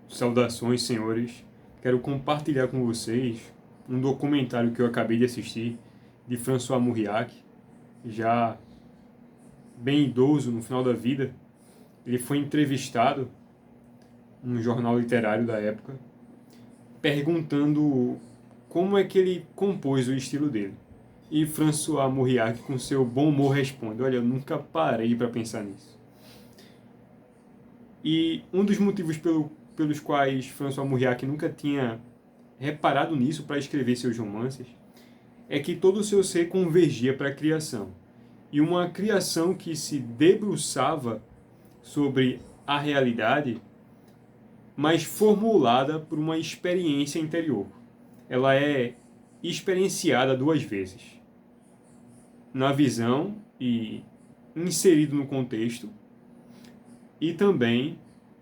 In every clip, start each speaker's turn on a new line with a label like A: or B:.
A: Saudações, senhores. Quero compartilhar com vocês um documentário que eu acabei de assistir de François Mauriac, já bem idoso no final da vida. Ele foi entrevistado num jornal literário da época, perguntando como é que ele compôs o estilo dele. E François Mauriac, com seu bom humor, responde: Olha, eu nunca parei para pensar nisso. E um dos motivos pelos quais François Mauriac nunca tinha reparado nisso para escrever seus romances é que todo o seu ser convergia para a criação. E uma criação que se debruçava sobre a realidade, mas formulada por uma experiência interior. Ela é experienciada duas vezes. Na visão e inserido no contexto, e também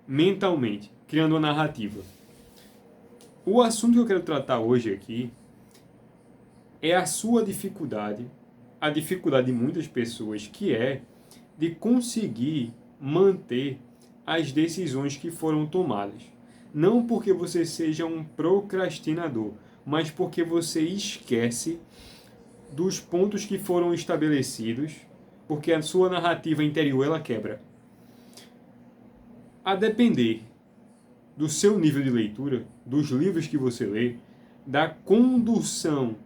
A: mentalmente, criando uma narrativa. O assunto que eu quero tratar hoje aqui é a sua dificuldade, a dificuldade de muitas pessoas, que é de conseguir manter as decisões que foram tomadas. Não porque você seja um procrastinador, mas porque você esquece dos pontos que foram estabelecidos, porque a sua narrativa interior ela quebra. A depender do seu nível de leitura, dos livros que você lê, da condução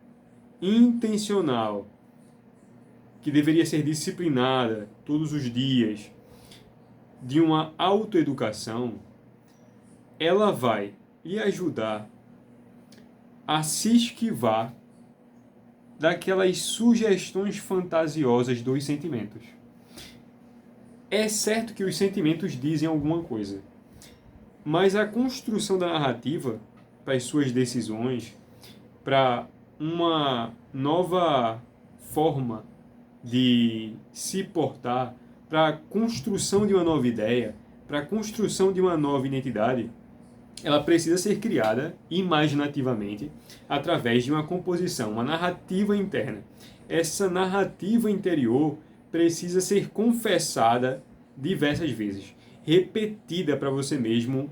A: intencional, que deveria ser disciplinada todos os dias, de uma autoeducação, ela vai lhe ajudar a se esquivar daquelas sugestões fantasiosas dos sentimentos. É certo que os sentimentos dizem alguma coisa, mas a construção da narrativa para as suas decisões, para uma nova forma de se portar, para a construção de uma nova ideia, para a construção de uma nova identidade, ela precisa ser criada imaginativamente através de uma composição, uma narrativa interna. Essa narrativa interior precisa ser confessada diversas vezes, repetida para você mesmo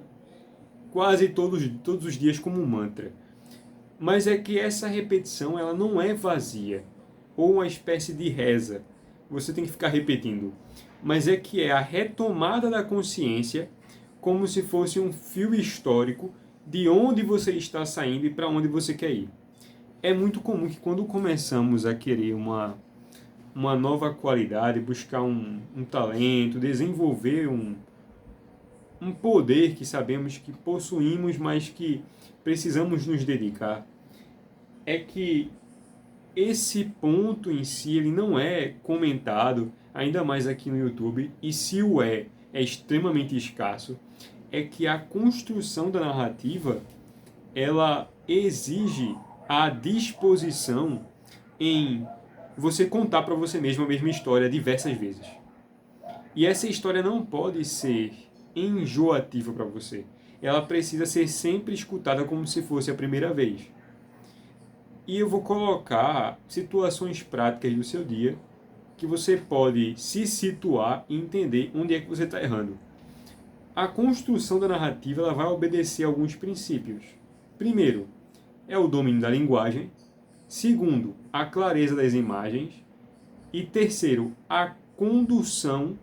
A: quase todos os dias como um mantra. Mas é que essa repetição ela não é vazia, ou uma espécie de reza. Você tem que ficar repetindo. Mas é que é a retomada da consciência como se fosse um fio histórico de onde você está saindo e para onde você quer ir. É muito comum que quando começamos a querer uma nova qualidade, buscar um talento, desenvolver um poder que sabemos que possuímos, mas que precisamos nos dedicar, é que esse ponto em si ele não é comentado, ainda mais aqui no YouTube, e se o é extremamente escasso, é que a construção da narrativa ela exige a disposição em você contar para você mesmo a mesma história diversas vezes. E essa história não pode ser enjoativa para você. Ela precisa ser sempre escutada como se fosse a primeira vez. E eu vou colocar situações práticas do seu dia que você pode se situar e entender onde é que você está errando. A construção da narrativa ela vai obedecer a alguns princípios. Primeiro, é o domínio da linguagem. Segundo, a clareza das imagens. E terceiro, a condução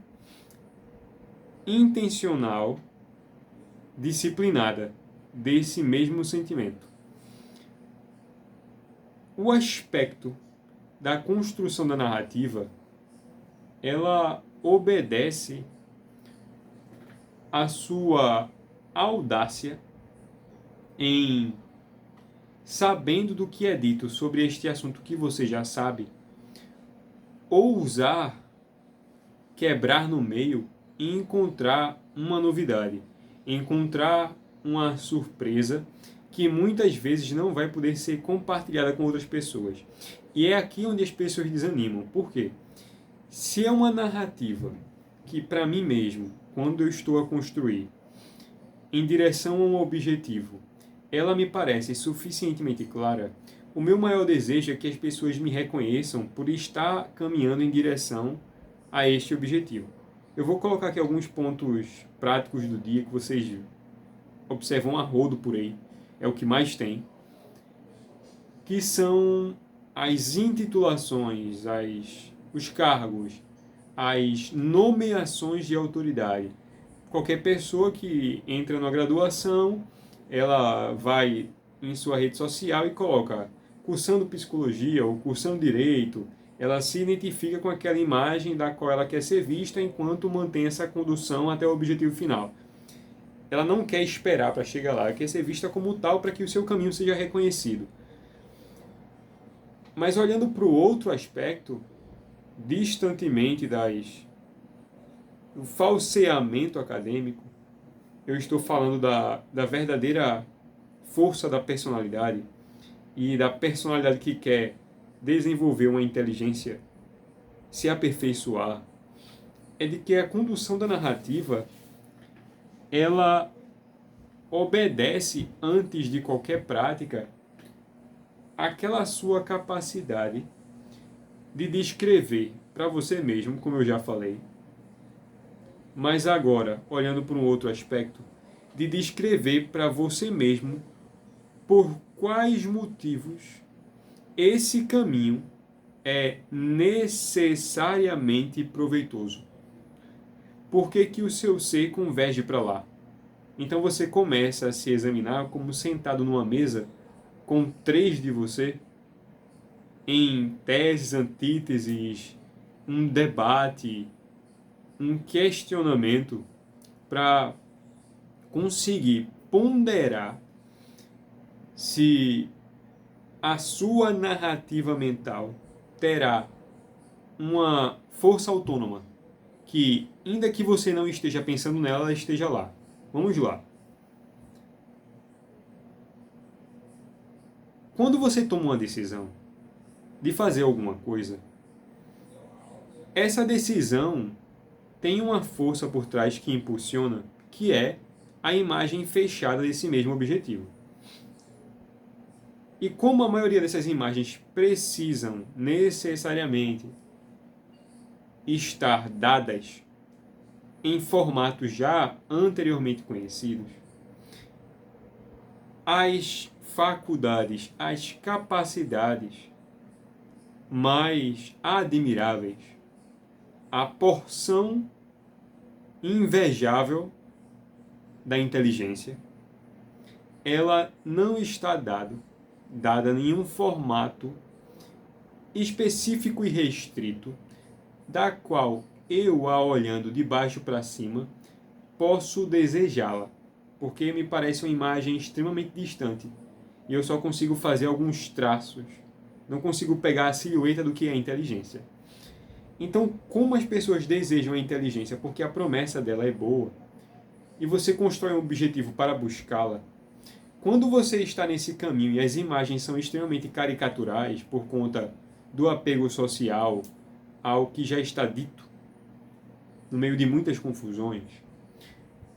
A: intencional, disciplinada desse mesmo sentimento. O aspecto da construção da narrativa, ela obedece à sua audácia em, sabendo do que é dito sobre este assunto que você já sabe, ousar quebrar no meio e encontrar uma novidade, encontrar uma surpresa que muitas vezes não vai poder ser compartilhada com outras pessoas. E é aqui onde as pessoas desanimam. Por quê? Se é uma narrativa que para mim mesmo, quando eu estou a construir em direção a um objetivo, ela me parece suficientemente clara, o meu maior desejo é que as pessoas me reconheçam por estar caminhando em direção a este objetivo. Eu vou colocar aqui alguns pontos práticos do dia que vocês observam a rodo por aí, é o que mais tem, que são as intitulações, os cargos, as nomeações de autoridade. Qualquer pessoa que entra na graduação, ela vai em sua rede social e coloca cursando psicologia ou cursando direito, ela se identifica com aquela imagem da qual ela quer ser vista enquanto mantém essa condução até o objetivo final. Ela não quer esperar para chegar lá, ela quer ser vista como tal para que o seu caminho seja reconhecido. Mas olhando para o outro aspecto, distantemente do falseamento acadêmico, eu estou falando da verdadeira força da personalidade e da personalidade que quer desenvolver uma inteligência, se aperfeiçoar, é de que a condução da narrativa, ela obedece, antes de qualquer prática, àquela sua capacidade de descrever para você mesmo, como eu já falei, mas agora, olhando para um outro aspecto, de descrever para você mesmo por quais motivos esse caminho é necessariamente proveitoso. Por que que o seu ser converge para lá? Então você começa a se examinar como sentado numa mesa com 3 de você, em teses, antíteses, um debate, um questionamento para conseguir ponderar se a sua narrativa mental terá uma força autônoma que, ainda que você não esteja pensando nela, ela esteja lá. Vamos lá. Quando você toma uma decisão de fazer alguma coisa, essa decisão tem uma força por trás que impulsiona, que é a imagem fechada desse mesmo objetivo. E como a maioria dessas imagens precisam necessariamente estar dadas em formatos já anteriormente conhecidos, as faculdades, as capacidades mais admiráveis, a porção invejável da inteligência, ela não está dada em nenhum formato específico e restrito, da qual eu, a olhando de baixo para cima, posso desejá-la, porque me parece uma imagem extremamente distante e eu só consigo fazer alguns traços, não consigo pegar a silhueta do que é a inteligência. Então, como as pessoas desejam a inteligência porque a promessa dela é boa e você constrói um objetivo para buscá-la, quando você está nesse caminho e as imagens são extremamente caricaturais por conta do apego social ao que já está dito, no meio de muitas confusões,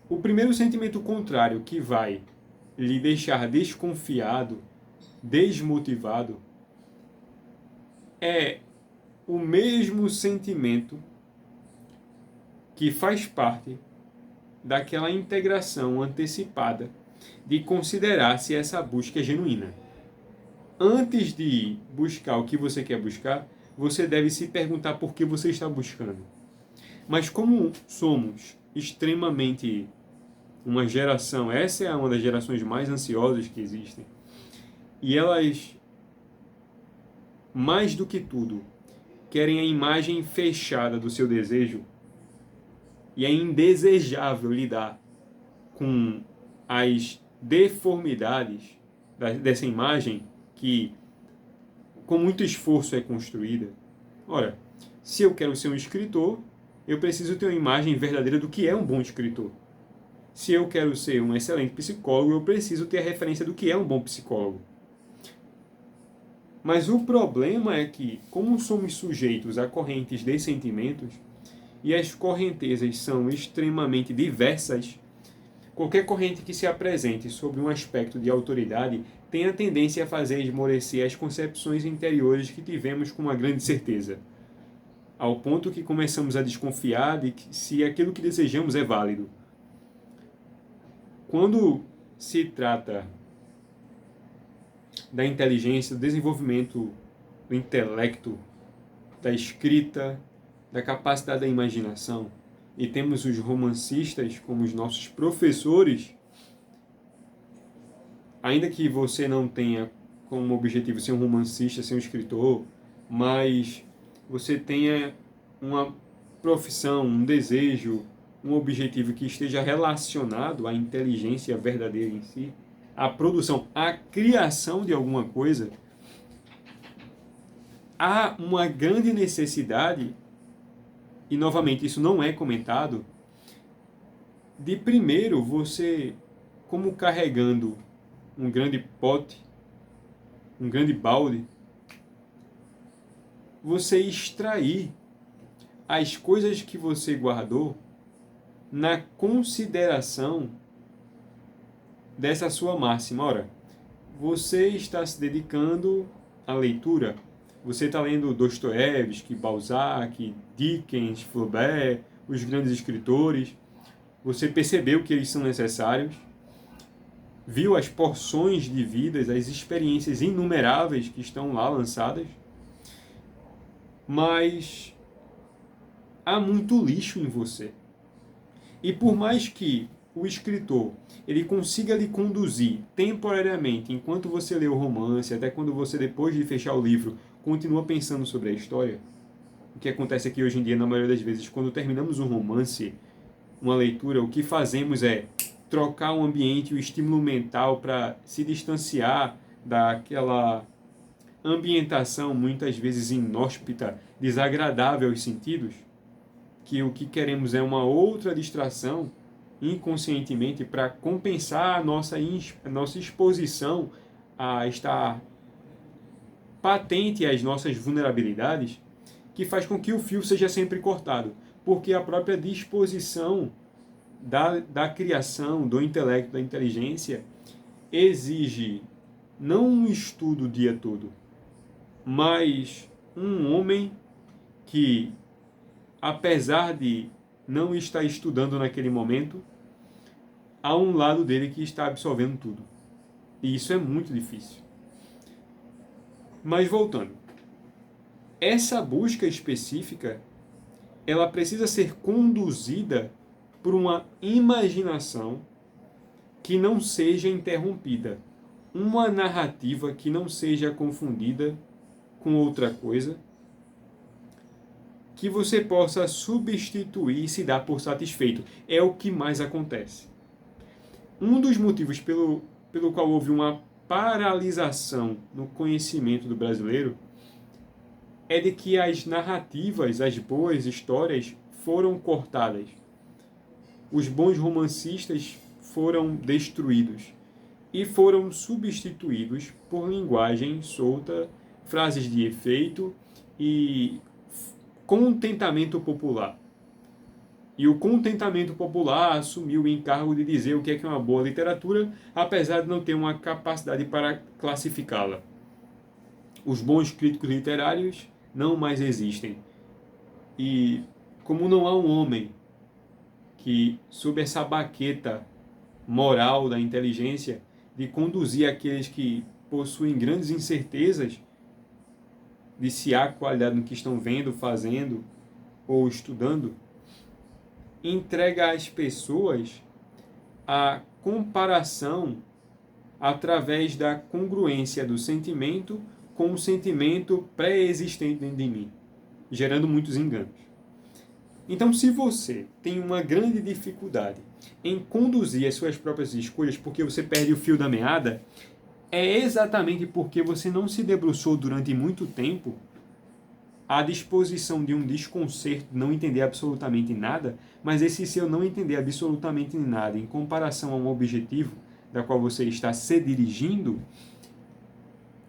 A: o primeiro sentimento contrário que vai lhe deixar desconfiado, desmotivado, é o mesmo sentimento que faz parte daquela integração antecipada de considerar se essa busca é genuína. Antes de buscar o que você quer buscar, você deve se perguntar por que você está buscando. Mas como somos extremamente uma geração, essa é uma das gerações mais ansiosas que existem, e elas, mais do que tudo, querem a imagem fechada do seu desejo, e é indesejável lidar com as deformidades dessa imagem que com muito esforço é construída. Ora, se eu quero ser um escritor, eu preciso ter uma imagem verdadeira do que é um bom escritor. Se eu quero ser um excelente psicólogo, eu preciso ter a referência do que é um bom psicólogo. Mas o problema é que, como somos sujeitos a correntes de sentimentos, e as correntezas são extremamente diversas, qualquer corrente que se apresente sob um aspecto de autoridade tem a tendência a fazer esmorecer as concepções interiores que tivemos com uma grande certeza, ao ponto que começamos a desconfiar de que se aquilo que desejamos é válido. Quando se trata da inteligência, do desenvolvimento do intelecto, da escrita, da capacidade da imaginação, e temos os romancistas como os nossos professores, ainda que você não tenha como objetivo ser um romancista, ser um escritor, mas você tenha uma profissão, um desejo, um objetivo que esteja relacionado à inteligência verdadeira em si, à produção, à criação de alguma coisa, há uma grande necessidade, e novamente isso não é comentado, de primeiro você, como carregando um grande pote, um grande balde, você extrair as coisas que você guardou na consideração dessa sua máxima. Ora, você está se dedicando à leitura, você está lendo Dostoiévski, Balzac, Dickens, Flaubert, os grandes escritores, você percebeu que eles são necessários, viu as porções de vidas, as experiências inumeráveis que estão lá lançadas, mas há muito lixo em você. E por mais que o escritor ele consiga lhe conduzir temporariamente, enquanto você lê o romance, até quando você, depois de fechar o livro, continua pensando sobre a história, o que acontece aqui hoje em dia, na maioria das vezes, quando terminamos um romance, uma leitura, o que fazemos é trocar o ambiente, o estímulo mental para se distanciar daquela ambientação, muitas vezes inóspita, desagradável aos sentidos, que o que queremos é uma outra distração, inconscientemente, para compensar a nossa exposição a estar patente às nossas vulnerabilidades, que faz com que o fio seja sempre cortado, porque a própria disposição da criação, do intelecto, da inteligência, exige não um estudo o dia todo, mas um homem que, apesar de não estar estudando naquele momento, há um lado dele que está absorvendo tudo. E isso é muito difícil. Mas voltando, essa busca específica, ela precisa ser conduzida por uma imaginação que não seja interrompida, uma narrativa que não seja confundida com outra coisa, que você possa substituir e se dar por satisfeito. É o que mais acontece. Um dos motivos pelo qual houve uma paralisação no conhecimento do brasileiro é de que as narrativas, as boas histórias foram cortadas. Os bons romancistas foram destruídos e foram substituídos por linguagem solta, frases de efeito e contentamento popular. E o contentamento popular assumiu o encargo de dizer o que é uma boa literatura, apesar de não ter uma capacidade para classificá-la. Os bons críticos literários não mais existem. E como não há um homem que, sob essa baqueta moral da inteligência, de conduzir aqueles que possuem grandes incertezas de se há qualidade no que estão vendo, fazendo ou estudando, entrega às pessoas a comparação através da congruência do sentimento com o sentimento pré-existente dentro de mim, gerando muitos enganos. Então, se você tem uma grande dificuldade em conduzir as suas próprias escolhas porque você perde o fio da meada, é exatamente porque você não se debruçou durante muito tempo à disposição de um desconcerto, não entender absolutamente nada, mas esse seu não entender absolutamente nada em comparação a um objetivo da qual você está se dirigindo,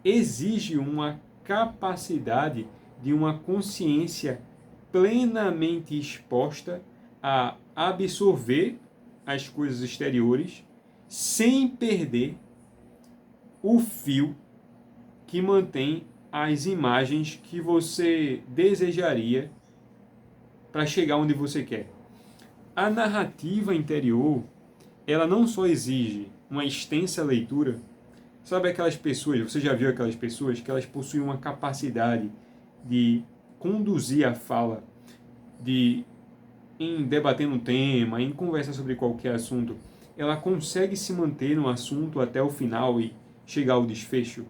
A: exige uma capacidade de uma consciência plenamente exposta a absorver as coisas exteriores sem perder o fio que mantém as imagens que você desejaria para chegar onde você quer. A narrativa interior, ela não só exige uma extensa leitura. Sabe aquelas pessoas, você já viu aquelas pessoas que elas possuem uma capacidade de conduzir a fala, de em debater um tema, em conversar sobre qualquer assunto, ela consegue se manter no assunto até o final e chegar ao desfecho,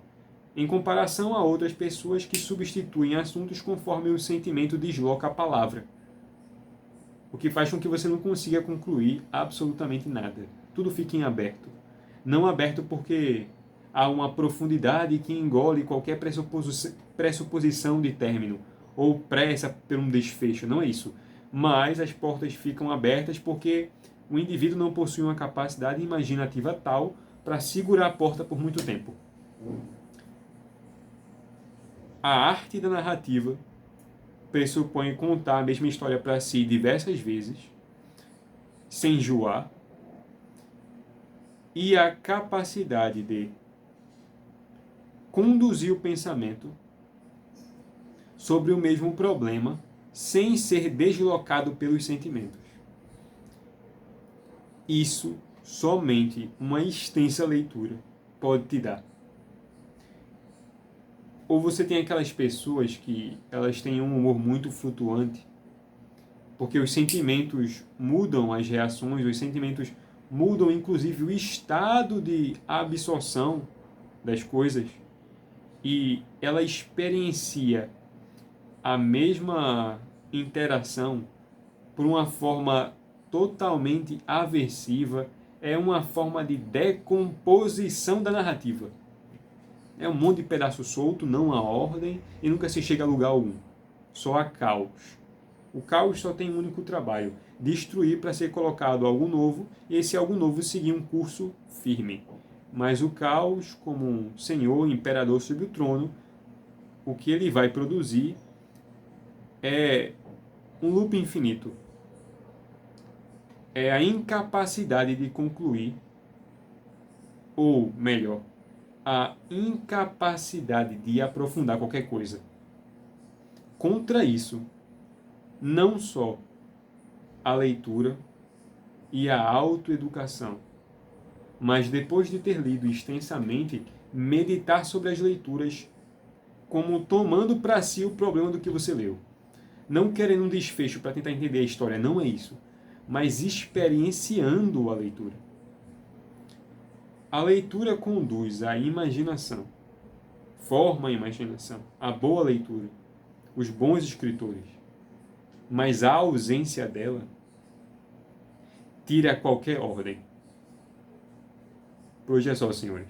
A: em comparação a outras pessoas que substituem assuntos conforme o sentimento desloca a palavra, o que faz com que você não consiga concluir absolutamente nada. Tudo fica em aberto. Não aberto porque há uma profundidade que engole qualquer pressuposição de término ou pressa por um desfecho, não é isso. Mas as portas ficam abertas porque o indivíduo não possui uma capacidade imaginativa tal para segurar a porta por muito tempo. A arte da narrativa pressupõe contar a mesma história para si diversas vezes, sem enjoar, e a capacidade de conduzir o pensamento sobre o mesmo problema sem ser deslocado pelos sentimentos. Isso somente uma extensa leitura pode te dar. Ou você tem aquelas pessoas que elas têm um humor muito flutuante, porque os sentimentos mudam as reações, os sentimentos mudam inclusive o estado de absorção das coisas, e ela experiencia a mesma interação por uma forma totalmente aversiva. É uma forma de decomposição da narrativa. É um monte de pedaço solto, não há ordem e nunca se chega a lugar algum. Só há caos. O caos só tem um único trabalho: destruir para ser colocado algo novo e esse algo novo seguir um curso firme. Mas o caos, como um senhor, imperador sob o trono, o que ele vai produzir é um loop infinito. É a incapacidade de concluir, ou melhor, a incapacidade de aprofundar qualquer coisa. Contra isso, não só a leitura e a autoeducação, mas depois de ter lido extensamente, meditar sobre as leituras como tomando para si o problema do que você leu. Não querendo um desfecho para tentar entender a história, não é isso, mas experienciando a leitura. A leitura conduz à imaginação, forma a imaginação, a boa leitura, os bons escritores, mas a ausência dela tira qualquer ordem. Por hoje é só, senhores.